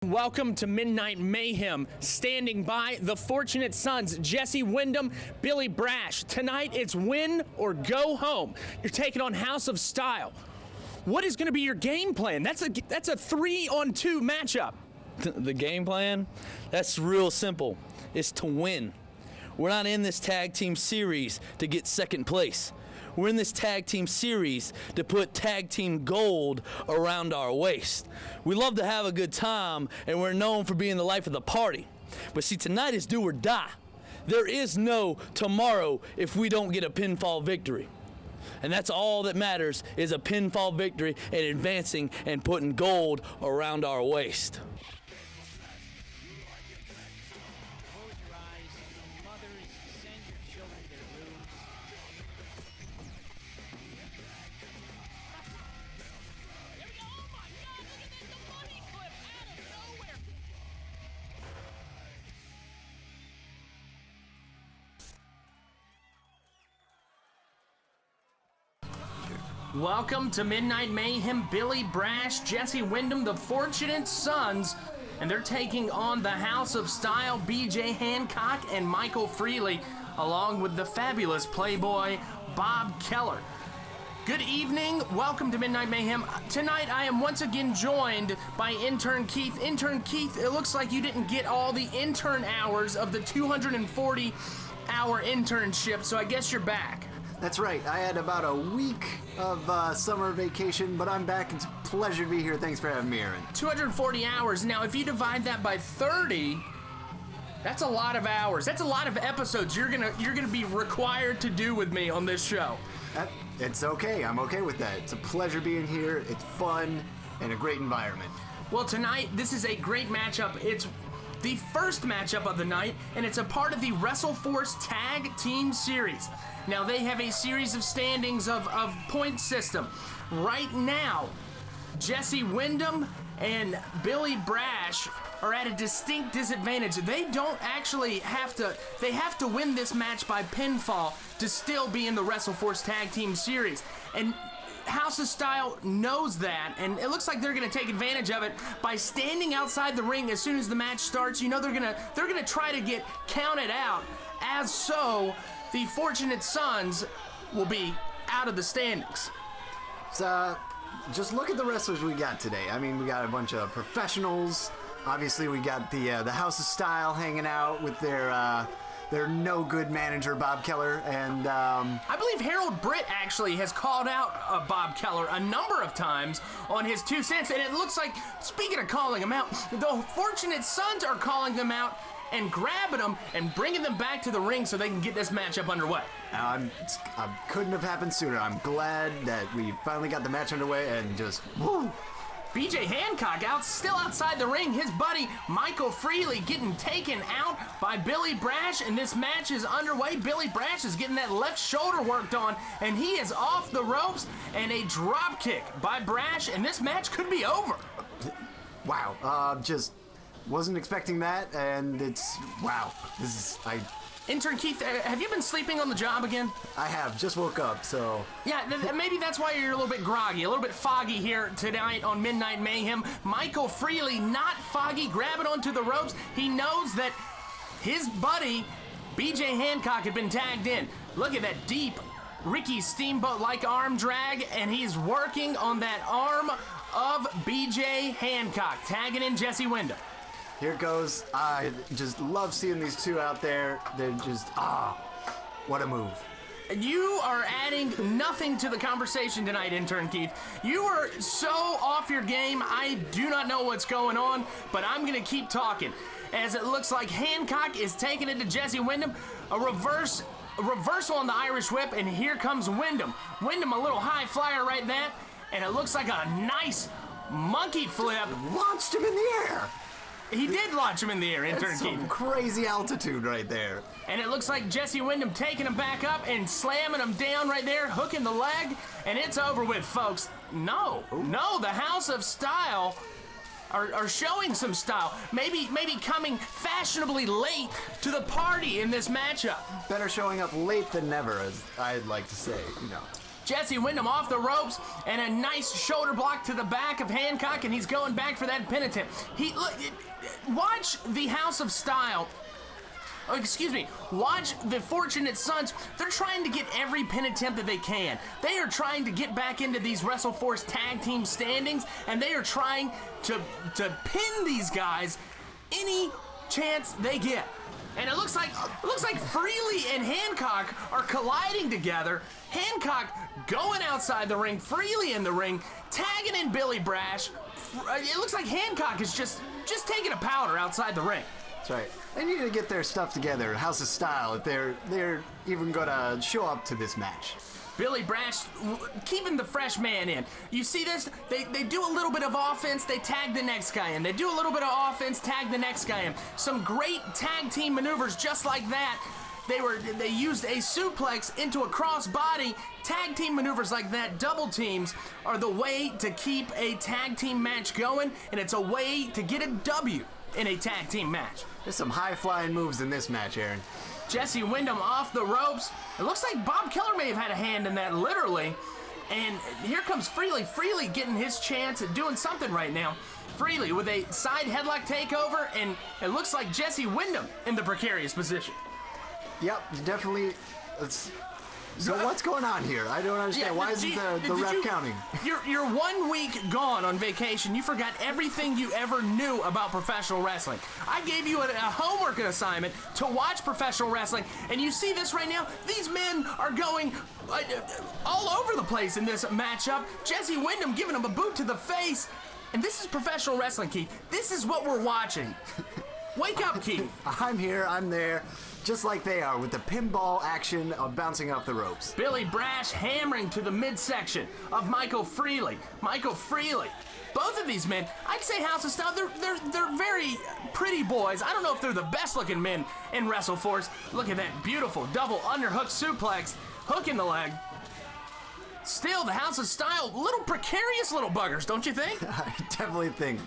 Welcome to Midnight Mayhem. Standing by, the Fortunate Sons, Jesse Wyndham, Billy Brash. Tonight, it's win or go home. You're taking on House of Style. What is going to be your game plan? That's a 3-on-2 matchup. The game plan? That's real simple. It's to win. We're not in this tag team series to get second place. We're in this tag team series to put tag team gold around our waist. We love to have a good time, and we're known for being the life of the party. But see, tonight is do or die. There is no tomorrow if we don't get a pinfall victory. And that's all that matters, is a pinfall victory and advancing and putting gold around our waist. Welcome to Midnight Mayhem. Billy Brash, Jesse Wyndham, the Fortunate Sons, and they're taking on the House of Style, BJ Hancock and Michael Freely, along with the fabulous Playboy Bob Keller. Good evening. Welcome to Midnight Mayhem. Tonight I am once again joined by Intern Keith. Intern Keith, it looks like you didn't get all the intern hours of the 240-hour internship, so I guess you're back. That's right. I had about a week of summer vacation, but I'm back. It's a pleasure to be here. Thanks for having me, Aaron. 240 hours. Now, if you divide that by 30, that's a lot of hours. That's a lot of episodes you're gonna be required to do with me on this show. It's okay. I'm okay with that. It's a pleasure being here. It's fun and a great environment. Well, tonight, this is a great matchup. It's the first matchup of the night, and it's a part of the WrestleForce Tag Team Series. Now, they have a series of standings of point system. Right now, Jesse Wyndham and Billy Brash are at a distinct disadvantage. They don't actually have to, they have to win this match by pinfall to still be in the WrestleForce Tag Team Series. And House of Style knows that, and it looks like they're going to take advantage of it by standing outside the ring as soon as the match starts. You know, they're gonna try to get counted out. As so, the Fortunate Sons will be out of the standings. So, just look at the wrestlers we got today. I mean, we got a bunch of professionals. Obviously, we got the House of Style hanging out with their no-good manager, Bob Keller, and I believe Harold Britt actually has called out Bob Keller a number of times on his 2 cents, and it looks like, speaking of calling him out, the Fortunate Sons are calling them out and grabbing them and bringing them back to the ring so they can get this matchup underway. Couldn't have happened sooner. I'm glad that we finally got the match underway and just, woo! BJ Hancock still outside the ring. His buddy Michael Freely getting taken out by Billy Brash, and this match is underway. Billy Brash is getting that left shoulder worked on, and he is off the ropes, and a drop kick by Brash, and this match could be over. Wow, just wasn't expecting that, and it's, wow. Intern Keith, have you been sleeping on the job again? I have, just woke up, so. Yeah, maybe that's why you're a little bit groggy, a little bit foggy here tonight on Midnight Mayhem. Michael Freely, not foggy, grabbing onto the ropes. He knows that his buddy, BJ Hancock, had been tagged in. Look at that deep Ricky Steamboat-like arm drag, and he's working on that arm of BJ Hancock, tagging in Jesse Wyndham. Here it goes. I just love seeing these two out there. They're just, what a move. You are adding nothing to the conversation tonight, Intern Keith. You are so off your game, I do not know what's going on, but I'm going to keep talking. As it looks like Hancock is taking it to Jesse Wyndham. A reversal on the Irish Whip, and here comes Wyndham. Wyndham, a little high flyer right there, and it looks like a nice monkey flip. Launched him in the air. He did launch him in the air, Intern Keith. Some crazy altitude right there. And it looks like Jesse Wyndham taking him back up and slamming him down right there, hooking the leg, and it's over with, folks. No, the House of Style are showing some style. Maybe coming fashionably late to the party in this matchup. Better showing up late than never, as I'd like to say, you know. Jesse Wyndham off the ropes, and a nice shoulder block to the back of Hancock, and he's going back for that pin attempt. Watch the House of Style. Oh, excuse me. Watch the Fortunate Sons. They're trying to get every pin attempt that they can. They are trying to get back into these WrestleForce Tag Team standings, and they are trying to pin these guys any chance they get. And it looks like Freely and Hancock are colliding together. Hancock going outside the ring, Freely in the ring, tagging in Billy Brash. It looks like Hancock is just taking a powder outside the ring. That's right. They need to get their stuff together, House of Style, if they're even gonna show up to this match. Billy Brash keeping the fresh man in. You see this? They do a little bit of offense, they tag the next guy in. They do a little bit of offense, tag the next guy in. Some great tag team maneuvers just like that. They used a suplex into a crossbody. Tag team maneuvers like that, double teams, are the way to keep a tag team match going, and it's a way to get a W in a tag team match. There's some high-flying moves in this match, Aaron. Jesse Wyndham off the ropes. It looks like Bob Keller may have had a hand in that, literally. And here comes Freely. Freely getting his chance at doing something right now. Freely with a side headlock takeover, and it looks like Jesse Wyndham in the precarious position. Yep, definitely. So what's going on here? I don't understand. Why isn't the ref counting? You're 1 week gone on vacation. You forgot everything you ever knew about professional wrestling. I gave you a homework assignment to watch professional wrestling, and you see this right now? These men are going all over the place in this matchup. Jesse Wyndham giving him a boot to the face. And this is professional wrestling, Keith. This is what we're watching. Wake up, Keith. I'm here, I'm there, just like they are, with the pinball action of bouncing off the ropes. Billy Brash hammering to the midsection of Michael Freely. Michael Freely. Both of these men, I'd say House of Style, they're very pretty boys. I don't know if they're the best looking men in WrestleForce. Look at that beautiful double underhook suplex, hook in the leg. Still, the House of Style, little precarious little buggers, don't you think? I definitely think.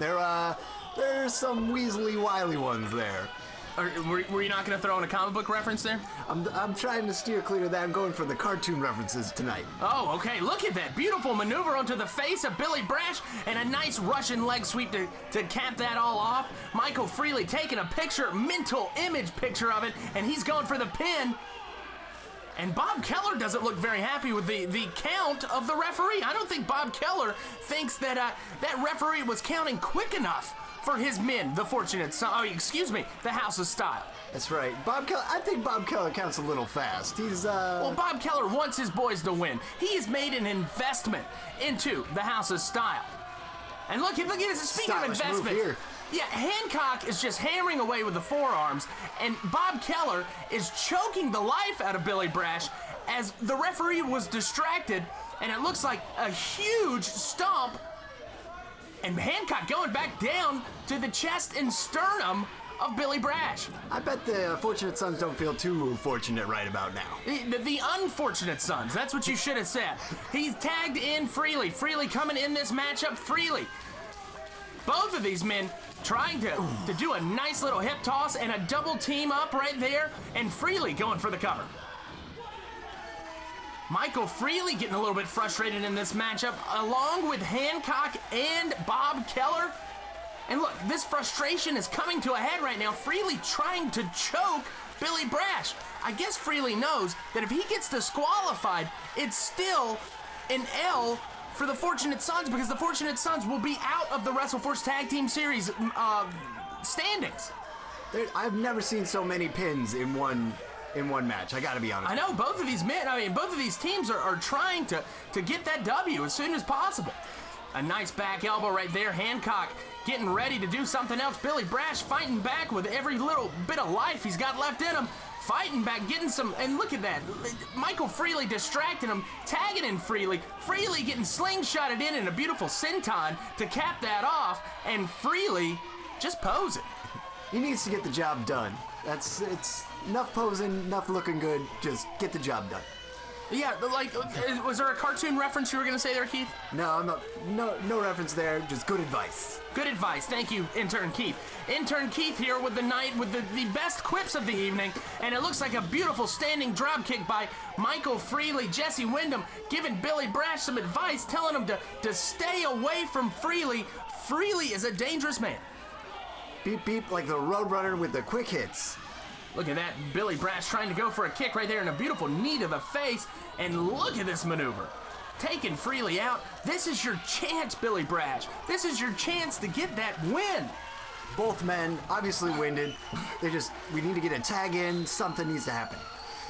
There's some Weasley Wily ones there. Were you not going to throw in a comic book reference there? I'm trying to steer clear of that. I'm going for the cartoon references tonight. Oh, okay. Look at that beautiful maneuver onto the face of Billy Brash, and a nice Russian leg sweep to cap that all off. Michael Freely taking a mental image picture of it, and he's going for the pin. And Bob Keller doesn't look very happy with the count of the referee. I don't think Bob Keller thinks that that referee was counting quick enough for his men, the Fortunate Son. Oh, excuse me, the House of Style. That's right. I think Bob Keller counts a little fast. Well, Bob Keller wants his boys to win. He has made an investment into the House of Style. And look at this. Speaking of investment, here. Yeah, Hancock is just hammering away with the forearms, and Bob Keller is choking the life out of Billy Brash as the referee was distracted, and it looks like a huge stomp, and Hancock going back down to the chest and sternum of Billy Brash. I bet the Fortunate Sons don't feel too fortunate right about now. The unfortunate sons, that's what you should have said. He's tagged in Freely. Freely coming in this matchup, Freely. Both of these men trying to do a nice little hip toss and a double team up right there, and Freely going for the cover. Michael Freely getting a little bit frustrated in this matchup, along with Hancock and Bob Keller. And look, this frustration is coming to a head right now. Freely trying to choke Billy Brash. I guess Freely knows that if he gets disqualified, it's still an L for the Fortunate Sons, because the Fortunate Sons will be out of the WrestleForce Tag Team Series standings. I've never seen so many pins in one match. I gotta be honest. I know, both of these men, both of these teams are trying to get that W as soon as possible. A nice back elbow right there. Hancock getting ready to do something else. Billy Brash fighting back with every little bit of life he's got left in him. Fighting back, getting some, and look at that. Michael Freely distracting him, tagging in Freely. Freely getting slingshotted in a beautiful senton to cap that off, and Freely just posing. He needs to get the job done. It's enough posing, enough looking good. Just get the job done. Yeah, like, was there a cartoon reference you were going to say there, Keith? No, no reference there, just good advice. Good advice. Thank you, Intern Keith. Intern Keith here with the best quips of the evening, and it looks like a beautiful standing drop kick by Michael Freely. Jesse Wyndham giving Billy Brash some advice, telling him to stay away from Freely. Freely is a dangerous man. Beep, beep, like the Roadrunner with the quick hits. Look at that, Billy Brash trying to go for a kick right there and a beautiful knee to the face, and look at this maneuver. Taking Freely out. This is your chance, Billy Brash. This is your chance to get that win. Both men obviously winded. We need to get a tag in. Something needs to happen.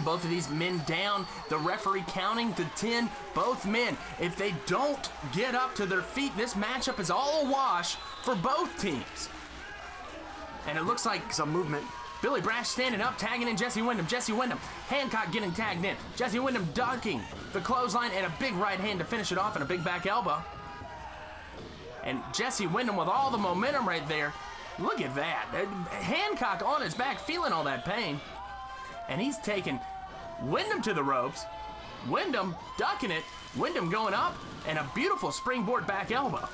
Both of these men down. The referee counting to 10. Both men. If they don't get up to their feet, this matchup is all a wash for both teams. And it looks like some movement. Billy Brash standing up, tagging in Jesse Wyndham. Jesse Wyndham, Hancock getting tagged in. Jesse Wyndham ducking the clothesline and a big right hand to finish it off and a big back elbow. And Jesse Wyndham with all the momentum right there. Look at that. Hancock on his back, feeling all that pain. And he's taking Wyndham to the ropes. Wyndham ducking it. Wyndham going up and a beautiful springboard back elbow.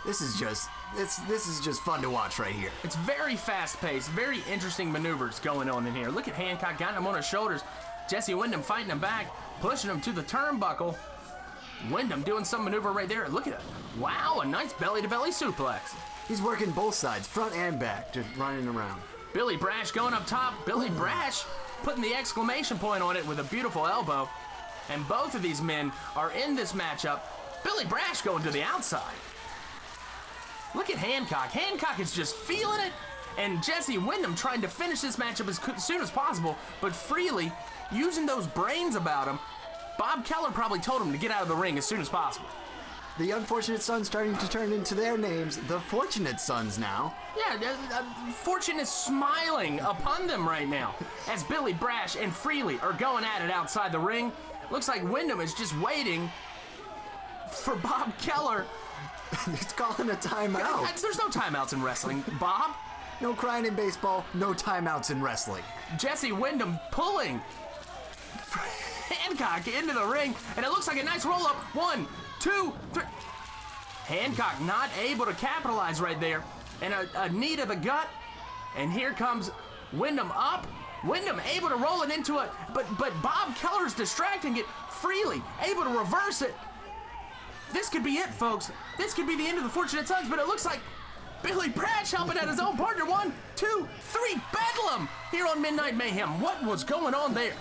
This is just fun to watch right here. It's very fast-paced, very interesting maneuvers going on in here. Look at Hancock, got him on his shoulders. Jesse Wyndham fighting him back, pushing him to the turnbuckle. Wyndham doing some maneuver right there. Look at it. Wow, a nice belly-to-belly suplex. He's working both sides, front and back, just running around. Billy Brash going up top. Billy Brash putting the exclamation point on it with a beautiful elbow. And both of these men are in this matchup. Billy Brash going to the outside. Look at Hancock. Hancock is just feeling it. And Jesse Wyndham trying to finish this matchup as soon as possible. But Freely using those brains about him. Bob Keller probably told him to get out of the ring as soon as possible. The Unfortunate Sons starting to turn into their names, the Fortunate Sons now. Yeah, Fortune is smiling upon them right now. As Billy Brash and Freely are going at it outside the ring. Looks like Wyndham is just waiting for Bob Keller. He's calling a timeout. There's no timeouts in wrestling, Bob. No crying in baseball, no timeouts in wrestling. Jesse Wyndham pulling Hancock into the ring, and it looks like a nice roll-up. 1, 2, 3. Hancock not able to capitalize right there, and a knee to the gut, and here comes Wyndham up. Wyndham able to roll it into it, but Bob Keller's distracting it. Freely able to reverse it. This could be it, folks. This could be the end of the Fortunate Sons, but it looks like Billy Brash helping out his own partner. 1, 2, 3, Bedlam here on Midnight Mayhem. What was going on there?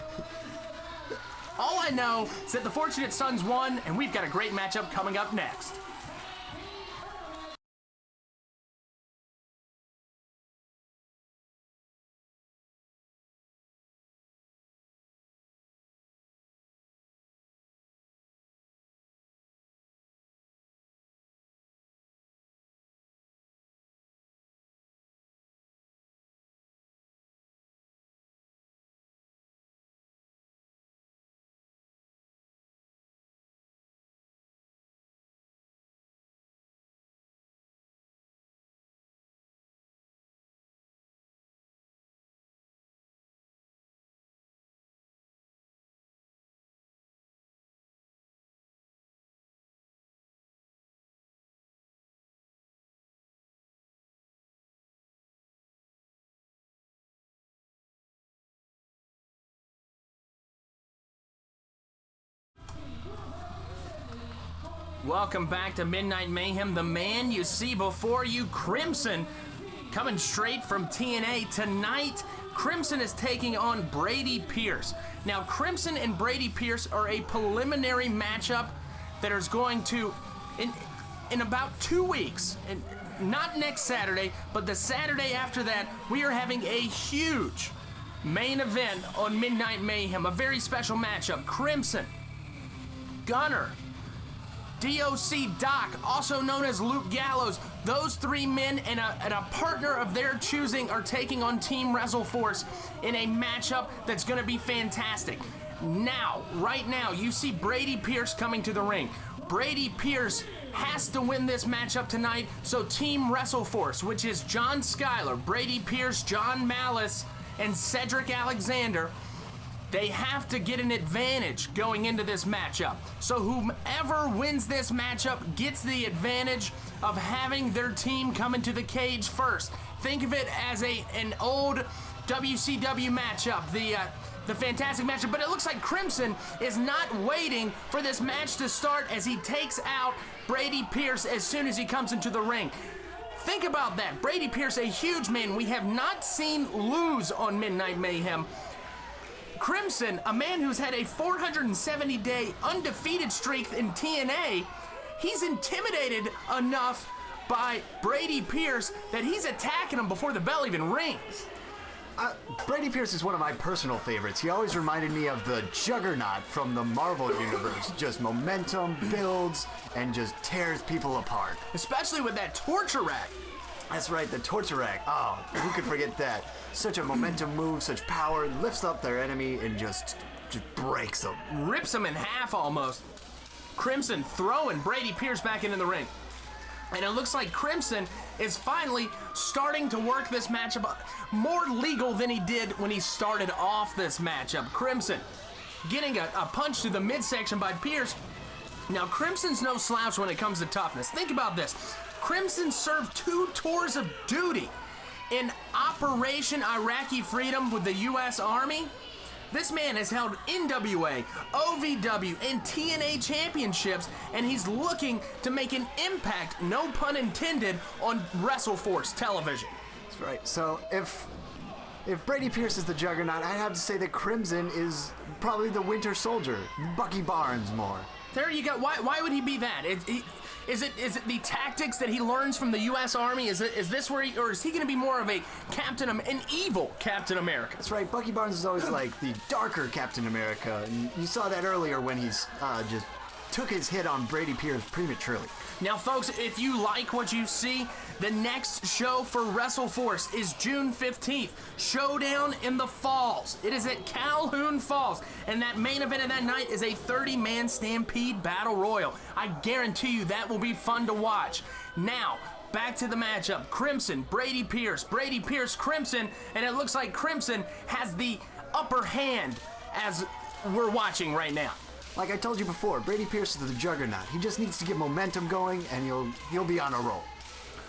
All I know is that the Fortunate Sons won, and we've got a great matchup coming up next. Welcome back to Midnight Mayhem. The man you see before you, Crimson, coming straight from TNA. Tonight, Crimson is taking on Brady Pierce. Now, Crimson and Brady Pierce are a preliminary matchup that is going to, in about 2 weeks, and not next Saturday, but the Saturday after that, we are having a huge main event on Midnight Mayhem, a very special matchup. Crimson, Gunner, D.O.C. Doc, also known as Luke Gallows, those three men and a partner of their choosing are taking on Team WrestleForce in a matchup that's going to be fantastic. Now, right now, you see Brady Pierce coming to the ring. Brady Pierce has to win this matchup tonight, so Team WrestleForce, which is John Schuyler, Brady Pierce, John Malice, and Cedric Alexander, They have to get an advantage going into this matchup. So whomever wins this matchup gets the advantage of having their team come into the cage first. Think of it as an old WCW matchup, the fantastic matchup, but it looks like Crimson is not waiting for this match to start as he takes out Brady Pierce as soon as he comes into the ring. Think about that. Brady Pierce, a huge man we have not seen lose on Midnight Mayhem. Crimson, a man who's had a 470-day undefeated streak in TNA, he's intimidated enough by Brady Pierce that he's attacking him before the bell even rings. Brady Pierce is one of my personal favorites. He always reminded me of the Juggernaut from the Marvel Universe. Just momentum, builds, and just tears people apart. Especially with that torture rack. That's right, the torture rack. Oh, who could forget that? Such a momentum move, such power, lifts up their enemy and just breaks them. Rips them in half almost. Crimson throwing Brady Pierce back into the ring. And it looks like Crimson is finally starting to work this matchup more legal than he did when he started off this matchup. Crimson getting a punch to the midsection by Pierce. Now, Crimson's no slouch when it comes to toughness. Think about this. Crimson served 2 tours of duty in Operation Iraqi Freedom with the U.S. Army. This man has held NWA, OVW, and TNA championships, and he's looking to make an impact, no pun intended, on WrestleForce television. That's right. So if Brady Pierce is the Juggernaut, I'd have to say that Crimson is probably the Winter Soldier, Bucky Barnes more. There you go. Why would he be that? Is it the tactics that he learns from the U.S. Army? Is this where or is he going to be more of an evil Captain America? That's right. Bucky Barnes is always like the darker Captain America, and you saw that earlier when he's just took his hit on Brady Pierce prematurely. Now, folks, if you like what you see, the next show for WrestleForce is June 15th, Showdown in the Falls. It is at Calhoun Falls, and that main event of that night is a 30-man Stampede Battle Royal. I guarantee you that will be fun to watch. Now, back to the matchup. Crimson, Brady Pierce, Crimson, and it looks like Crimson has the upper hand as we're watching right now. Like I told you before, Brady Pierce is the Juggernaut. He just needs to get momentum going, and he'll be on a roll.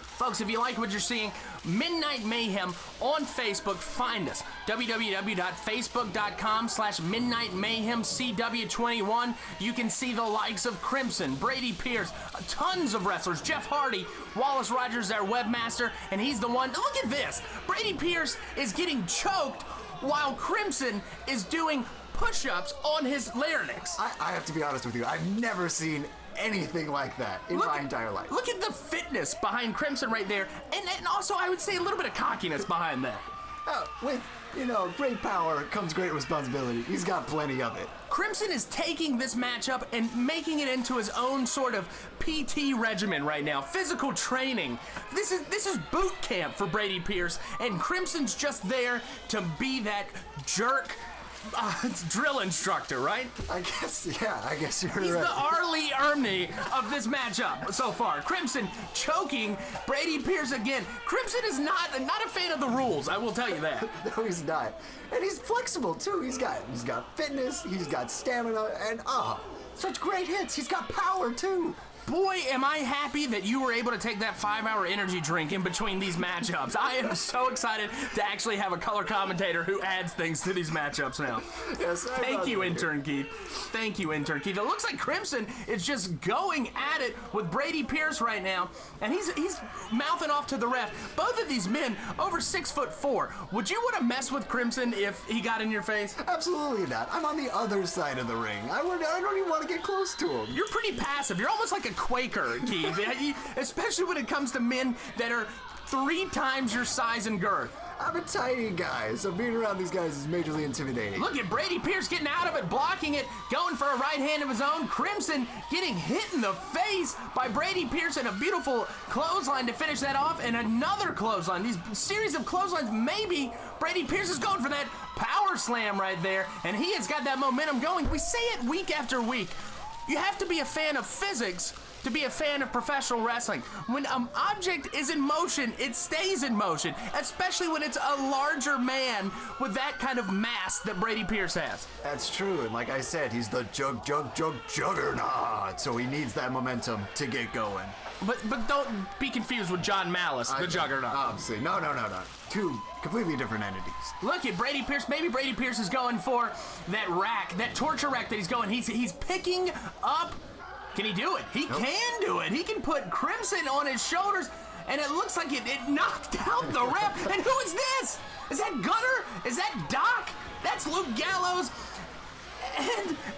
Folks, if you like what you're seeing, Midnight Mayhem on Facebook, find us. www.facebook.com/MidnightMayhemCW21. You can see the likes of Crimson, Brady Pierce, tons of wrestlers, Jeff Hardy, Wallace Rogers, our webmaster, and he's the one. Look at this. Brady Pierce is getting choked while Crimson is doing push-ups on his larynx. I have to be honest with you. I've never seen anything like that in my entire life. Look at the fitness behind Crimson right there, and also I would say a little bit of cockiness behind that. With, great power comes great responsibility. He's got plenty of it. Crimson is taking this matchup and making it into his own sort of PT regimen right now, physical training. This is boot camp for Brady Pierce, and Crimson's just there to be that jerk drill instructor, right? I guess you're right. He's the Arlie Ermey of this matchup so far. Crimson choking Brady Pierce again. Crimson is not a fan of the rules, I will tell you that. No, he's not. And he's flexible too. He's got fitness, he's got stamina, and such great hits. He's got power too. Boy, am I happy that you were able to take that 5-hour energy drink in between these matchups. I am so excited to actually have a color commentator who adds things to these matchups now. Yes, Thank you, Intern Keith. Thank you, Intern Keith. It looks like Crimson is just going at it with Brady Pierce right now, and he's mouthing off to the ref. Both of these men over 6'4". Would you want to mess with Crimson if he got in your face? Absolutely not. I'm on the other side of the ring. I don't even want to get close to him. You're pretty passive. You're almost like a Quaker, Keith, especially when it comes to men that are 3 times your size and girth. I'm a tiny guy, so being around these guys is majorly intimidating. Look at Brady Pierce getting out of it, blocking it, going for a right hand of his own. Crimson getting hit in the face by Brady Pierce, and a beautiful clothesline to finish that off, and another clothesline. These series of clotheslines, maybe Brady Pierce is going for that power slam right there, and he has got that momentum going. We say it week after week. You have to be a fan of physics to be a fan of professional wrestling. When an object is in motion, it stays in motion, especially when it's a larger man with that kind of mass that Brady Pierce has. That's true, and like I said, he's the juggernaut, so he needs that momentum to get going. But don't be confused with John Malice, the Juggernaut. Obviously, no. Two completely different entities. Look at Brady Pierce. Maybe Brady Pierce is going for that rack, that torture rack that he's going. He's picking up. Can he do it? He can do it. He can put Crimson on his shoulders, and it looks like it knocked out the ref. And who is this? Is that Gunner? Is that Doc? That's Luke Gallows.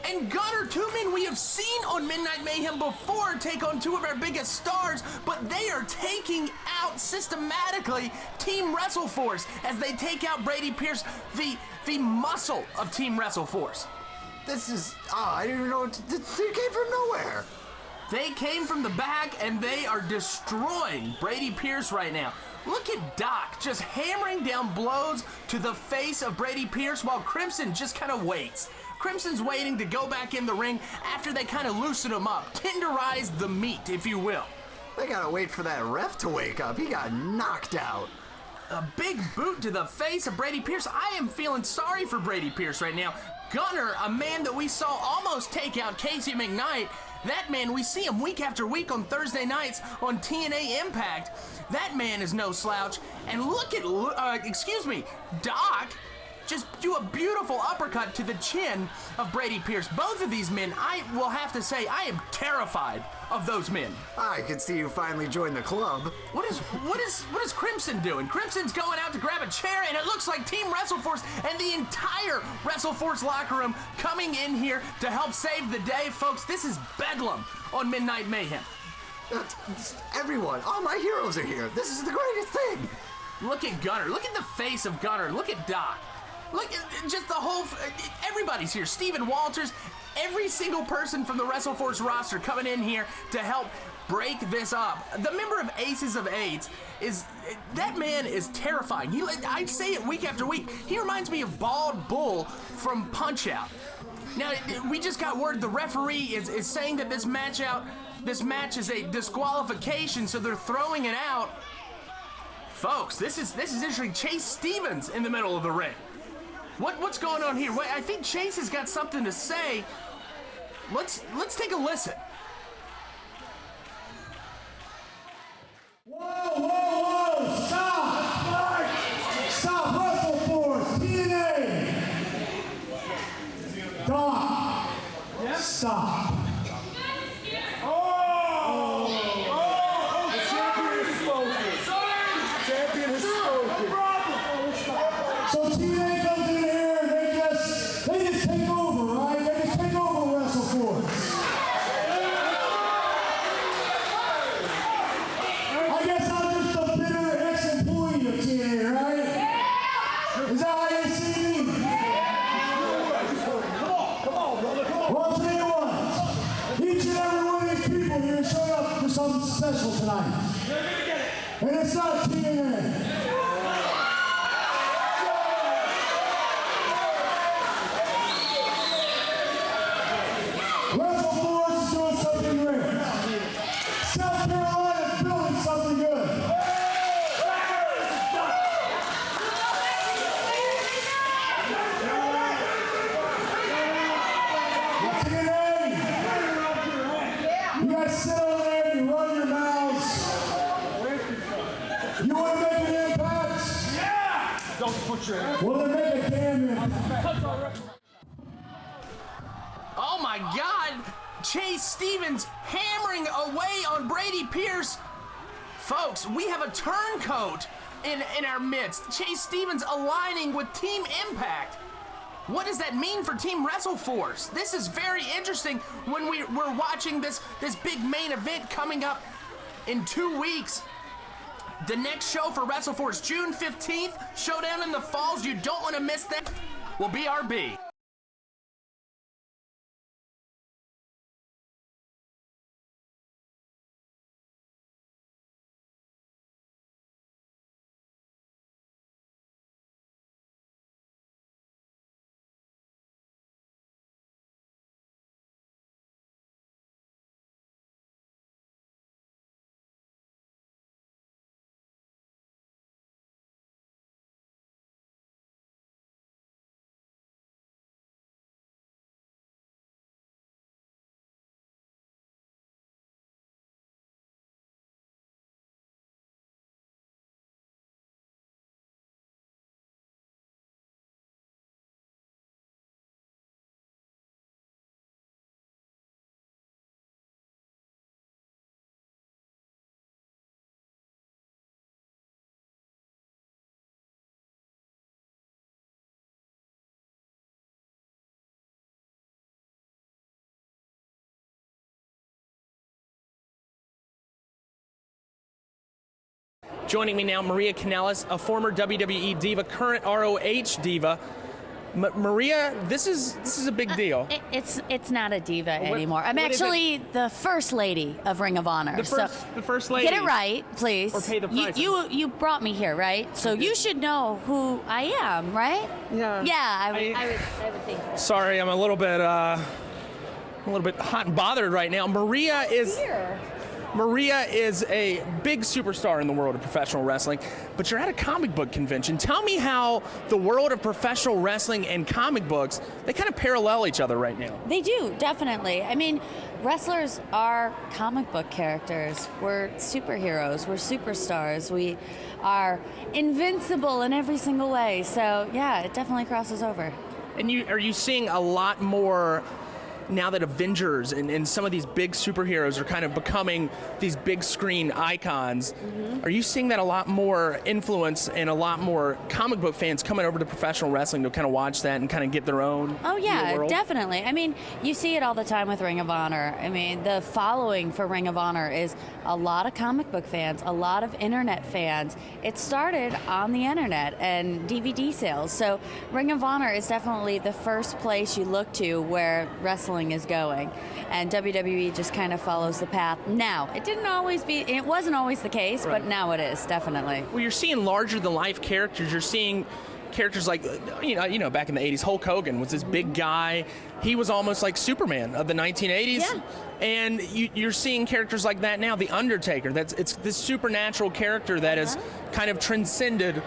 And Gunner, two men we have seen on Midnight Mayhem before take on two of our biggest stars, but they are taking out systematically Team WrestleForce as they take out Brady Pierce, the muscle of Team WrestleForce. This is, I didn't even know, they came from nowhere. They came from the back and they are destroying Brady Pierce right now. Look at Doc just hammering down blows to the face of Brady Pierce while Crimson just kind of waits. Crimson's waiting to go back in the ring after they kind of loosen him up, tenderize the meat, if you will. They gotta wait for that ref to wake up. He got knocked out. A big boot to the face of Brady Pierce. I am feeling sorry for Brady Pierce right now. Gunner, a man that we saw almost take out Casey McKnight, that man, we see him week after week on Thursday nights on TNA Impact. That man is no slouch. And look at, Doc just do a beautiful uppercut to the chin of Brady Pierce. Both of these men, I will have to say, I am terrified of those men. I can see you finally joined the club. What is Crimson doing? Crimson's going out to grab a chair, and it looks like Team WrestleForce and the entire WrestleForce locker room coming in here to help save the day. Folks, this is Bedlam on Midnight Mayhem. Everyone, all my heroes are here. This is the greatest thing. Look at Gunner. Look at the face of Gunner. Look at Doc. Look at just the whole, everybody's here. Steven Walters, every single person from the WrestleForce roster coming in here to help break this up. The member of Aces of Eights that man is terrifying. I say it week after week. He reminds me of Bald Bull from Punch-Out. Now, we just got word the referee is saying that this match is a disqualification, so they're throwing it out. Folks, this is interesting. Chase Stevens in the middle of the ring. What's going on here? Wait, I think Chase has got something to say. Let's take a listen. Whoa! Stop! Stop, WrestleForce, TNA! Doc, stop. So TNA comes in here and they just take over, right? They just take over WrestleForce. I guess I'm just a bitter ex-employee of TNA, right? Is that how you see me? Come on, brother, come on. Well, I'll tell you what. Each and every one of these people here showed up for something special tonight. And it's not TNA. WrestleForce is doing something great. South Carolina is building something good. TNA, you guys sit over there and you run your mouths. You want to make an impact? Yeah! Don't put your hand. Well, then make a damn impact. Oh my God! Chase Stevens hammering away on Brady Pierce. Folks, we have a turncoat in our midst. Chase Stevens aligning with Team Impact. What does that mean for Team WrestleForce? This is very interesting when we're watching this big main event coming up in 2 weeks. The next show for WrestleForce, June 15th, Showdown in the Falls. You don't want to miss that. Will be BRB. Joining me now, Maria Kanellis, a former WWE diva, current ROH diva. Maria, this is a big deal. It's not a diva anymore. I'm actually the first lady of Ring of Honor. The first lady. Get it right, please. Or pay the price. You brought me here, right? So you should know who I am, right? Yeah. Yeah, I would think. Sorry, I'm a little bit hot and bothered right now. Maria is a big superstar in the world of professional wrestling, but you're at a comic book convention. Tell me how the world of professional wrestling and comic books, they kind of parallel each other right now. They do, definitely. I mean, wrestlers are comic book characters. We're superheroes. We're superstars. We are invincible in every single way. So, yeah, it definitely crosses over. And are you seeing a lot more now that Avengers and some of these big superheroes are kind of becoming these big screen icons? Mm-hmm. Are you seeing that a lot more influence and a lot more comic book fans coming over to professional wrestling to kind of watch that and kind of get their own? Oh yeah, world? Definitely. I mean, you see it all the time with Ring of Honor. I mean, the following for Ring of Honor is a lot of comic book fans, a lot of internet fans. It started on the internet and DVD sales. So Ring of Honor is definitely the first place you look to where wrestling is going, and WWE just kind of follows the path. Now, it wasn't always the case, right. But now it is, definitely. Well, you're seeing larger than life characters. You're seeing characters like, you know, back in the 80s, Hulk Hogan was this big guy. He was almost like Superman of the 1980s. Yeah. And you're seeing characters like that now. The Undertaker, it's this supernatural character that has kind of transcended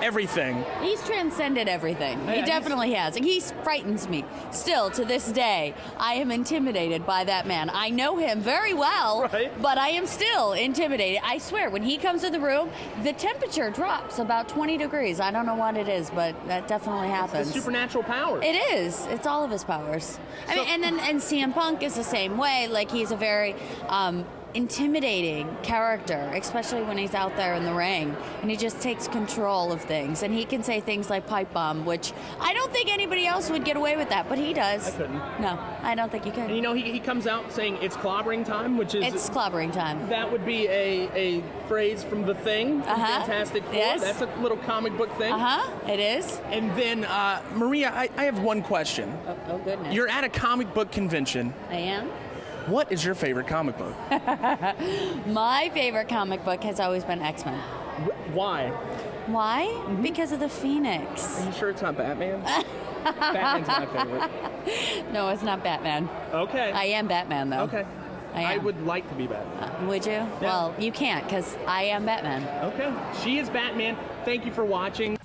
everything. He's transcended everything. He definitely has. He frightens me. Still, to this day, I am intimidated by that man. I know him very well, right, but I am still intimidated. I swear, when he comes to the room, the temperature drops about 20 degrees. I don't know what it is, but that definitely happens. It's the supernatural power. It is. It's all of his powers. I mean, and CM Punk is the same way. Like, he's a very intimidating character, especially when he's out there in the ring, and he just takes control of things, and he can say things like pipe bomb, which I don't think anybody else would get away with that, but he does. I couldn't. No, I don't think you could. And you know, he comes out saying it's clobbering time, which is... It's clobbering time. That would be a phrase from The Thing, from Fantastic Four. Yes. That's a little comic book thing. It is. And then, Maria, I have one question. Oh, goodness. You're at a comic book convention. I am. What is your favorite comic book? My favorite comic book has always been X-Men. Why? Why? Mm-hmm. Because of the Phoenix. Are you sure it's not Batman? Batman's my favorite. No, it's not Batman. Okay. I am Batman, though. Okay. I would like to be Batman. Would you? Yeah. Well, you can't, because I am Batman. Okay. She is Batman. Thank you for watching.